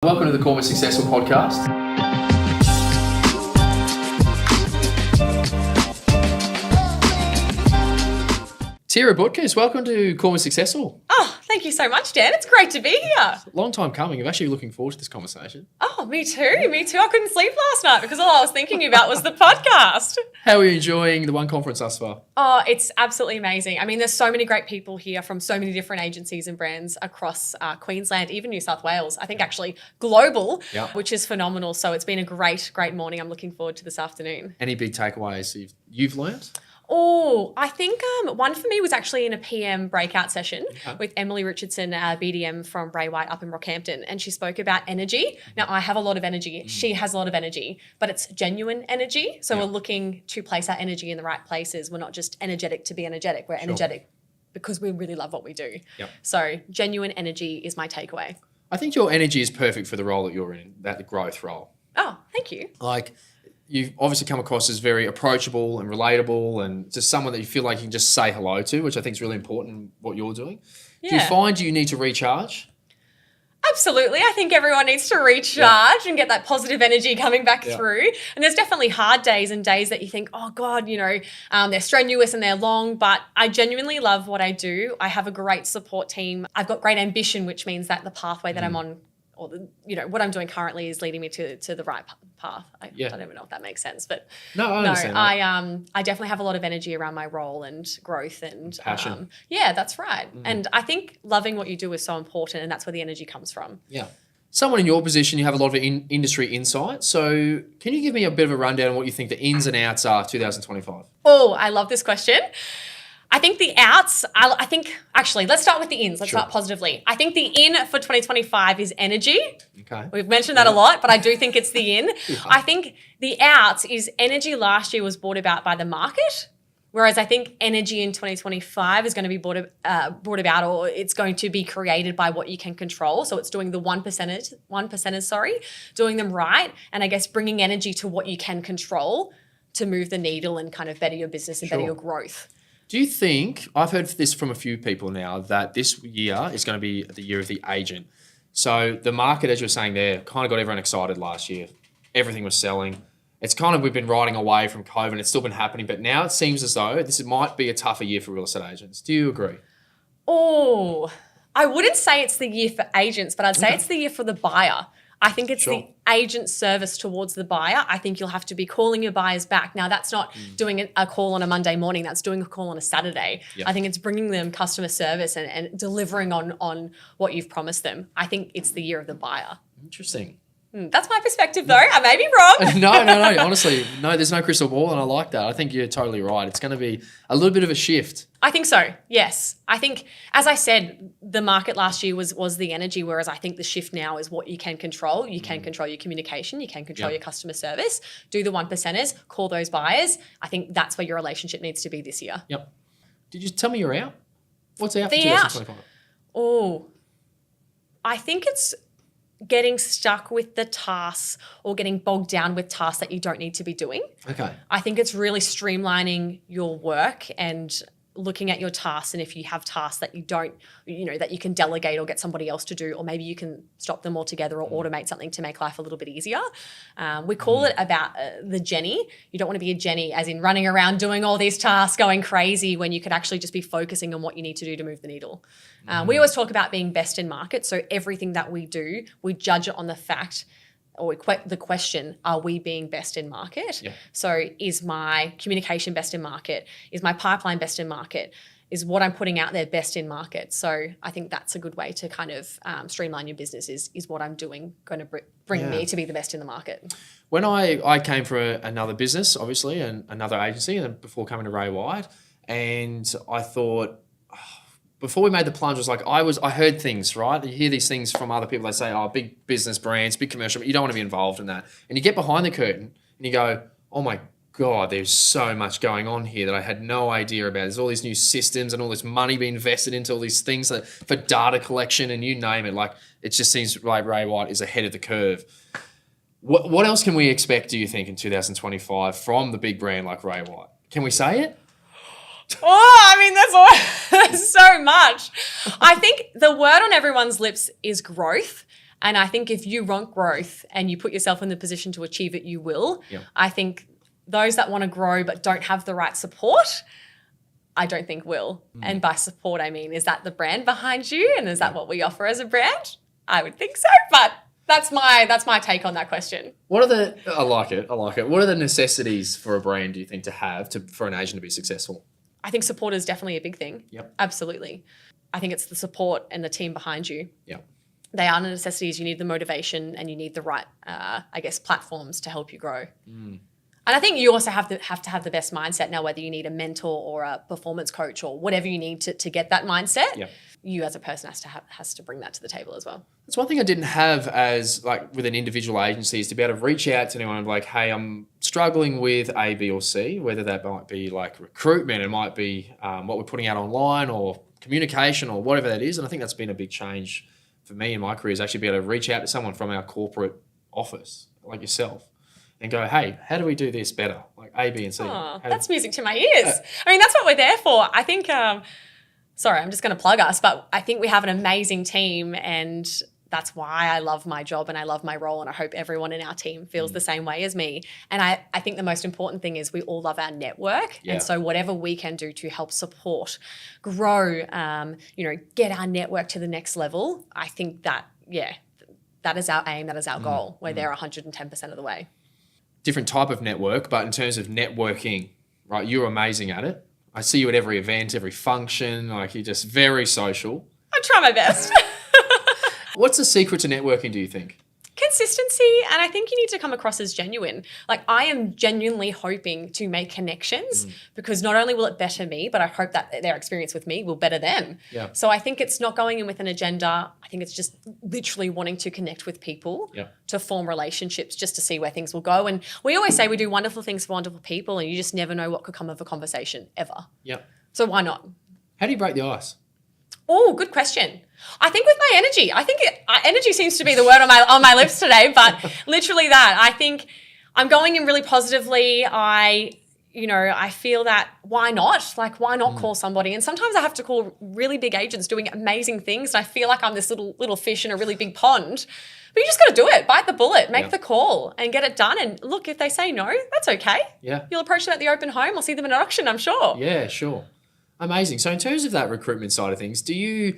Welcome to the Call Me Successful podcast. Tiera Butkus, welcome to Call Me Successful. Oh, thank you so much, Dan. It's great to be here. Long time coming. I'm actually looking forward to this conversation. Oh, me too. Me too. I couldn't sleep last night because all I was thinking about was the podcast. How are you enjoying the One Conference thus far? Oh, it's absolutely amazing. I mean, there's so many great people here from so many different agencies and brands across Queensland, even New South Wales. I think actually global, which is phenomenal. So it's been a great morning. I'm looking forward to this afternoon. Any big takeaways you've learned? Oh, I think one for me was actually in a PM breakout session with Emily Richardson, BDM from Ray White up in Rockhampton, and she spoke about energy. Now, I have a lot of energy. She has a lot of energy, but it's genuine energy. So we're looking to place our energy in the right places. We're not just energetic to be energetic. We're energetic because we really love what we do. So genuine energy is my takeaway. I think your energy is perfect for the role that you're in, that growth role. Oh, thank you. You've obviously come across as very approachable and relatable and just someone that you feel like you can just say hello to, which I think is really important in what you're doing. Do you find you need to recharge? Absolutely. I think everyone needs to recharge and get that positive energy coming back through. And there's definitely hard days and days that you think, oh God, they're strenuous and they're long, but I genuinely love what I do. I have a great support team. I've got great ambition, which means that the pathway that I'm on, or what I'm doing currently is leading me to the right path. I don't even know if that makes sense, but I understand I definitely have a lot of energy around my role and growth and passion. That's right. And I think loving what you do is so important, and that's where the energy comes from. Yeah. Someone in your position, you have a lot of industry insight. So can you give me a bit of a rundown on what you think the ins and outs are 2025? Oh, I love this question. I think the outs, actually, let's start with the ins. Let's start positively. I think the in for 2025 is energy. Okay. We've mentioned that a lot, but I do think it's the in. I think the outs is energy last year was brought about by the market, whereas I think energy in 2025 is going to be brought about, or it's going to be created by what you can control. So it's doing the one percenters, doing them right, and I guess bringing energy to what you can control to move the needle and kind of better your business and better your growth. Do you think, I've heard this from a few people now, that this year is going to be the year of the agent. So the market, as you're saying there, kind of got everyone excited last year. Everything was selling. It's kind of, we've been riding away from COVID. It's still been happening, but now it seems as though this might be a tougher year for real estate agents. Do you agree? Oh, I wouldn't say it's the year for agents, but I'd say it's the year for the buyer. I think it's the agent service towards the buyer. I think you'll have to be calling your buyers back. Now, that's not doing a call on a Monday morning. That's doing a call on a Saturday. I think it's bringing them customer service and delivering on what you've promised them. I think it's the year of the buyer. Interesting. That's my perspective, though. I may be wrong. No. Honestly, no, there's no crystal ball, and I like that. I think you're totally right. It's going to be a little bit of a shift. I think so, yes. I think, as I said, the market last year was the energy, whereas I think the shift now is what you can control. You can control your communication. You can control your customer service. Do the one percenters. Call those buyers. I think that's where your relationship needs to be this year. Yep. Did you tell me you're out? What's out for 2025? Oh, I think it's getting stuck with the tasks or getting bogged down with tasks that you don't need to be doing. Okay. I think it's really streamlining your work and looking at your tasks, and if you have tasks that you don't, that you can delegate or get somebody else to do, or maybe you can stop them altogether or automate something to make life a little bit easier. We call it about the Jenny. You don't want to be a Jenny as in running around doing all these tasks, going crazy, when you could actually just be focusing on what you need to do to move the needle. We always talk about being best in market. So everything that we do, we judge it on the fact or the question, are we being best in market? So is my communication best in market? Is my pipeline best in market? Is what I'm putting out there best in market? So I think that's a good way to kind of streamline your business is what I'm doing going to bring me to be the best in the market. When I came from another business, obviously, and another agency, and before coming to Ray White, and I thought, before we made the plunge, I heard things, right? You hear these things from other people. They say, big business brands, big commercial, but you don't want to be involved in that. And you get behind the curtain and you go, oh my God, there's so much going on here that I had no idea about. There's all these new systems and all this money being invested into all these things for data collection and you name it. It just seems like Ray White is ahead of the curve. What else can we expect, do you think, in 2025 from the big brand like Ray White? Can we say it? Oh, I mean, that's so much. I think the word on everyone's lips is growth. And I think if you want growth and you put yourself in the position to achieve it, you will. Yep. I think those that want to grow but don't have the right support, I don't think will. And by support, I mean, is that the brand behind you? And is that what we offer as a brand? I would think so, but that's my take on that question. I like it. What are the necessities for a brand, do you think, to have for an agent to be successful? I think support is definitely a big thing. Yep. Absolutely. I think it's the support and the team behind you. Yep. They are the necessities. You need the motivation and you need the right, platforms to help you grow. And I think you also have to have the best mindset now, whether you need a mentor or a performance coach or whatever you need to get that mindset. Yep. You as a person has to bring that to the table as well. That's one thing I didn't have as like with an individual agency, is to be able to reach out to anyone and be like, hey, I'm struggling with A, B, or C, whether that might be like recruitment, it might be what we're putting out online or communication or whatever that is. And I think that's been a big change for me in my career, is actually be able to reach out to someone from our corporate office like yourself and go, hey, how do we do this better? Like A, B, and C. That's music to my ears. I mean, that's what we're there for. I think, sorry, I'm just going to plug us, but I think we have an amazing team, and that's why I love my job and I love my role, and I hope everyone in our team feels the same way as me. And I think the most important thing is we all love our network. Yeah. And so whatever we can do to help support, grow, get our network to the next level, I think that is our aim, that is our goal. We're there 110% of the way. Different type of network, but in terms of networking, right, you're amazing at it. I see you at every event, every function, like you're just very social. I try my best. What's the secret to networking, do you think? Consistency, and I think you need to come across as genuine. Like, I am genuinely hoping to make connections because not only will it better me, but I hope that their experience with me will better them. Yeah. So I think it's not going in with an agenda. I think it's just literally wanting to connect with people, to form relationships, just to see where things will go. And we always say we do wonderful things for wonderful people, and you just never know what could come of a conversation ever. Yep. So why not? How do you break the ice? Oh, good question. I think with my energy. I think energy seems to be the word on my lips today, but literally that. I think I'm going in really positively. I feel that why not? Like, why not call somebody? And sometimes I have to call really big agents doing amazing things, and I feel like I'm this little fish in a really big pond. But you just got to do it. Bite the bullet. Make the call and get it done. And look, if they say no, that's okay. Yeah. You'll approach them at the open home or see them in an auction, I'm sure. Yeah, sure. Amazing. So in terms of that recruitment side of things, do you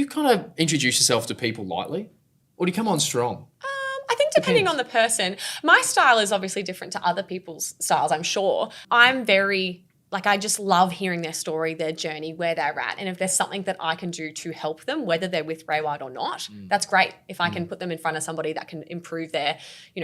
kind of introduce yourself to people lightly, or do you come on strong? I think depending on the person. My style is obviously different to other people's styles, I'm sure. I'm very, I just love hearing their story, their journey, where they're at. And if there's something that I can do to help them, whether they're with Ray White or not, that's great. If I can put them in front of somebody that can improve their,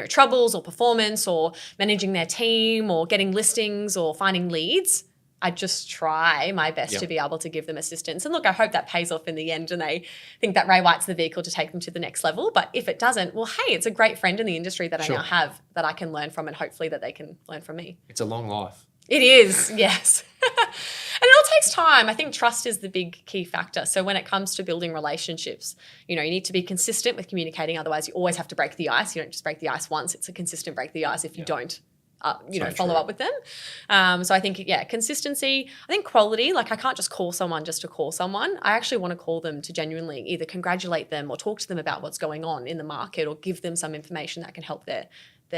troubles or performance or managing their team or getting listings or finding leads, I just try my best to be able to give them assistance. And look, I hope that pays off in the end and they think that Ray White's the vehicle to take them to the next level. But if it doesn't, well, hey, it's a great friend in the industry that I now have that I can learn from, and hopefully that they can learn from me. It's a long life. It is, yes. And it all takes time. I think trust is the big key factor. So when it comes to building relationships, you need to be consistent with communicating. Otherwise, you always have to break the ice. You don't just break the ice once. It's a consistent break the ice if you don't. Follow up with them. So I think, consistency. I think quality, I can't just call someone just to call someone. I actually want to call them to genuinely either congratulate them or talk to them about what's going on in the market or give them some information that can help their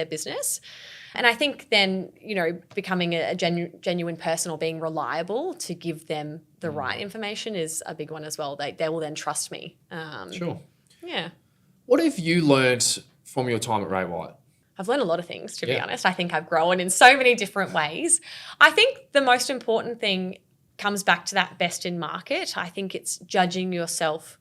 business. And I think then, becoming a genuine person or being reliable to give them the right information is a big one as well. They will then trust me. Sure. Yeah. What have you learnt from your time at Ray White? I've learned a lot of things, to be honest. I think I've grown in so many different ways. I think the most important thing comes back to that best in market. I think it's judging yourself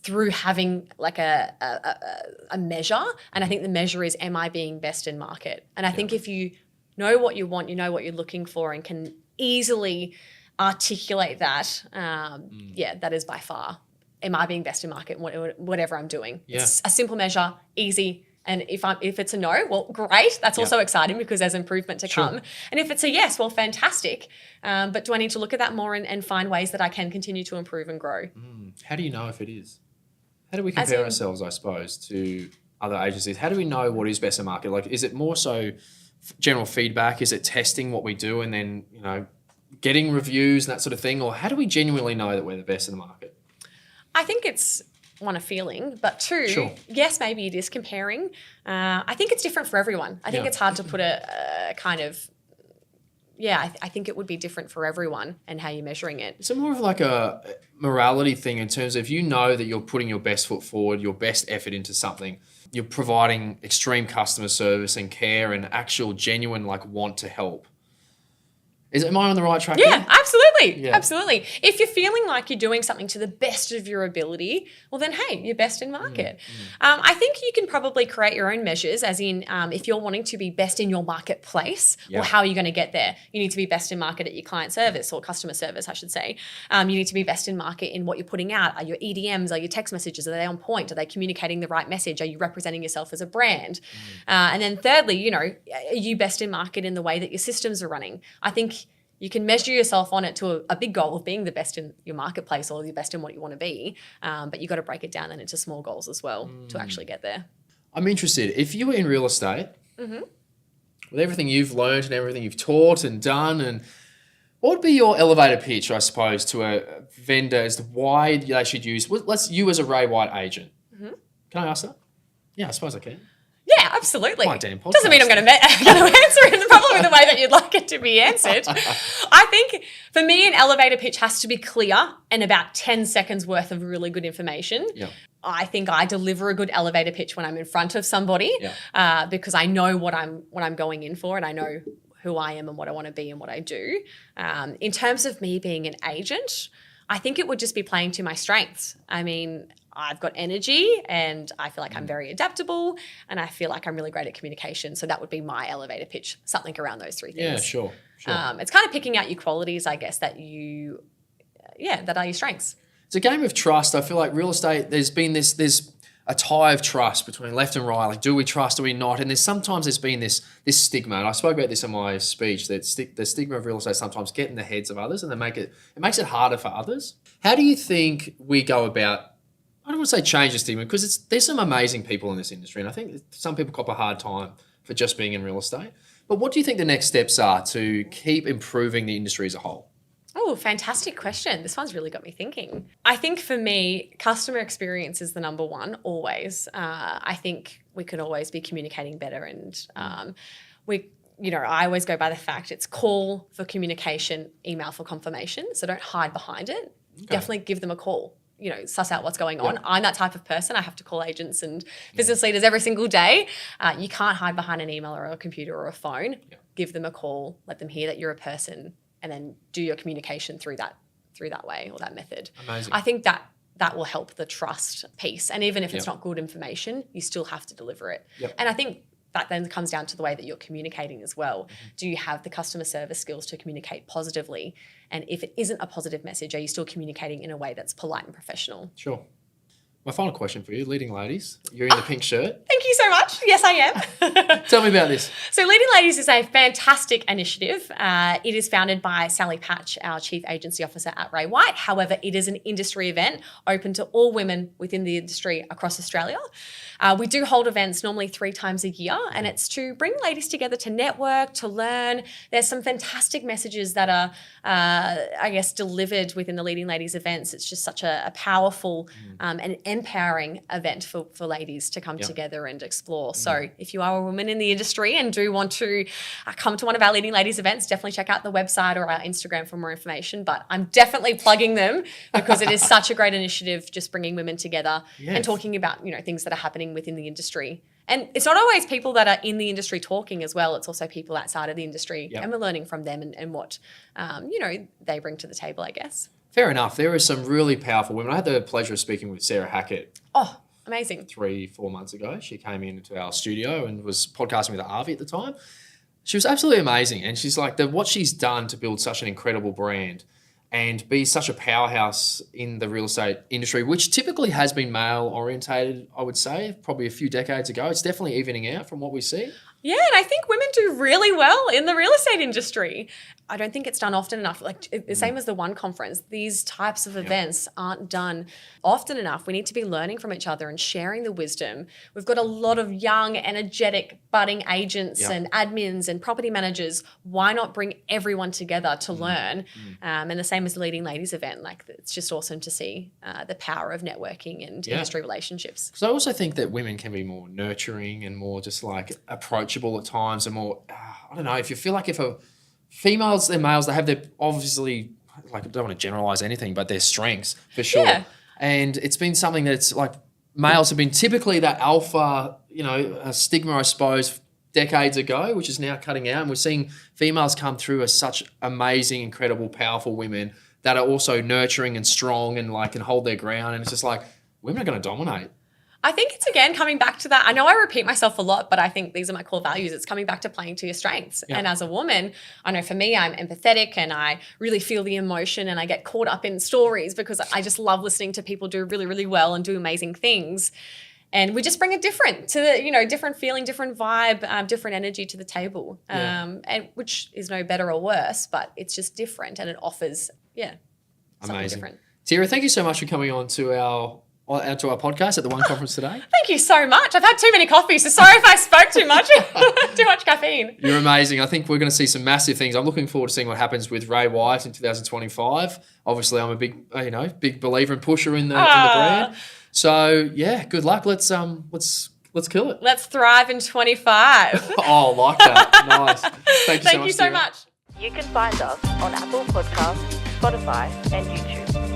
through having a measure. And I think the measure is, am I being best in market? And I think if you know what you want, you know what you're looking for, and can easily articulate that, that is by far, am I being best in market, whatever I'm doing. Yeah. It's a simple measure, easy. And if it's a no, well, great. That's also exciting because there's improvement to come. And if it's a yes, well, fantastic. But do I need to look at that more and find ways that I can continue to improve and grow? How do you know if it is? How do we compare ourselves, I suppose, to other agencies? How do we know what is best in market? Is it more so general feedback? Is it testing what we do and then, getting reviews and that sort of thing? Or how do we genuinely know that we're the best in the market? I think it's one, a feeling, but two, Sure. yes, maybe it is comparing. I think it's different for everyone. I think it's hard to put a kind of, I think it would be different for everyone and how you're measuring it. It's more of like a morality thing in terms of if you know that you're putting your best foot forward, your best effort into something, you're providing extreme customer service and care and actual genuine want to help. Am I on the right track? Yeah, here? absolutely. Yeah. Absolutely. If you're feeling like you're doing something to the best of your ability, well then, hey, you're best in market. I think you can probably create your own measures, as in if you're wanting to be best in your marketplace, well, how are you going to get there? You need to be best in market at your client service or customer service, I should say. You need to be best in market in what you're putting out. Are your EDMs, are your text messages, are they on point? Are they communicating the right message? Are you representing yourself as a brand? And then thirdly, are you best in market in the way that your systems are running? I think you can measure yourself on it to a big goal of being the best in your marketplace or the best in what you want to be. But you've got to break it down then into small goals as well to actually get there. I'm interested. If you were in real estate, with everything you've learned and everything you've taught and done, and what would be your elevator pitch, I suppose, to a vendor as to why they should use, you as a Ray White agent. Can I ask that? Yeah, I suppose I can. Yeah, absolutely. My damn podcast. Doesn't mean I'm going to answer it probably in the way that you'd like it to be answered. I think for me, an elevator pitch has to be clear and about 10 seconds worth of really good information. Yeah. I think I deliver a good elevator pitch when I'm in front of somebody because I know what I'm going in for and I know who I am and what I want to be and what I do. In terms of me being an agent, I think it would just be playing to my strengths. I mean, I've got energy and I feel like I'm very adaptable and I feel like I'm really great at communication. So that would be my elevator pitch, something around those three things. Yeah, sure. It's kind of picking out your qualities, I guess, that that are your strengths. It's a game of trust. I feel like real estate, there's a tie of trust between left and right. Like, do we trust, do we not? And there's been this stigma, and I spoke about this in my speech, that the stigma of real estate sometimes get in the heads of others and it makes it harder for others. How do you think we go about, I don't want to say change the stigma, because there's some amazing people in this industry, and I think some people cop a hard time for just being in real estate. But what do you think the next steps are to keep improving the industry as a whole? Oh, fantastic question. This one's really got me thinking. I think for me, customer experience is the number one always. I think we could always be communicating better and I always go by the fact it's call for communication, email for confirmation. So don't hide behind it. Okay. Definitely give them a call. Suss out what's going on. I'm that type of person. I have to call agents and business leaders every single day. You can't hide behind an email or a computer or a phone. Yeah. Give them a call. Let them hear that you're a person, and then do your communication through that way or that method. Amazing. I think that will help the trust piece. And even if it's not good information, you still have to deliver it. Yep. And I think that then comes down to the way that you're communicating as well. Mm-hmm. Do you have the customer service skills to communicate positively? And if it isn't a positive message, are you still communicating in a way that's polite and professional? Sure. My final question for you, leading ladies. You're in the pink shirt. Thank you so much. Yes, I am. Tell me about this. So Leading Ladies is a fantastic initiative. It is founded by Sally Patch, our Chief Agency Officer at Ray White. However, it is an industry event open to all women within the industry across Australia. We do hold events normally 3 times a year, and it's to bring ladies together to network, to learn. There's some fantastic messages that are, delivered within the Leading Ladies events. It's just such a powerful and empowering event for ladies to come together and explore. So if you are a woman in the industry and do want to come to one of our Leading Ladies events, definitely check out the website or our Instagram for more information. But I'm definitely plugging them because it is such a great initiative, just bringing women together and talking about, things that are happening within the industry. And it's not always people that are in the industry talking as well. It's also people outside of the industry and we're learning from them and what, they bring to the table, I guess. Fair enough. There are some really powerful women. I had the pleasure of speaking with Sarah Hackett. Oh, amazing. 3-4 months ago. She came into our studio and was podcasting with Avi at the time. She was absolutely amazing. And she's like, what she's done to build such an incredible brand and be such a powerhouse in the real estate industry, which typically has been male-orientated, I would say, probably a few decades ago. It's definitely evening out from what we see. Yeah, and I think women do really well in the real estate industry. I don't think it's done often enough. Like the same as the One Conference, these types of events aren't done often enough. We need to be learning from each other and sharing the wisdom. We've got a lot of young, energetic, budding agents and admins and property managers. Why not bring everyone together to learn? And the same same as the Leading Ladies event. Like, it's just awesome to see the power of networking and industry relationships. Because I also think that women can be more nurturing and more just like approachable at times, and more, I don't know, if you feel like if females and males, they have their, obviously, like, I don't want to generalize anything, but their strengths for sure. Yeah. And it's been something that's like, males have been typically that alpha, a stigma, I suppose, decades ago, which is now cutting out. And we're seeing females come through as such amazing, incredible, powerful women that are also nurturing and strong and like can hold their ground. And it's just like, women are going to dominate. I think it's, again, coming back to that. I know I repeat myself a lot, but I think these are my core values. It's coming back to playing to your strengths. Yeah. And as a woman, I know for me, I'm empathetic and I really feel the emotion and I get caught up in stories because I just love listening to people do really, really well and do amazing things. And we just bring a different feeling, different vibe, different energy to the table, and which is no better or worse, but it's just different and it offers, something amazing. Different. Tiera, thank you so much for coming on to our podcast at the One Conference today. Thank you so much. I've had too many coffees, so sorry if I spoke too much. Too much caffeine. You're amazing. I think we're going to see some massive things. I'm looking forward to seeing what happens with Ray White in 2025. Obviously, I'm a big believer and pusher in the brand. So yeah, good luck. Let's kill it. Let's thrive in 25. Oh, like that. Nice. Thank you so much. Thank you so much. You can find us on Apple Podcasts, Spotify, and YouTube.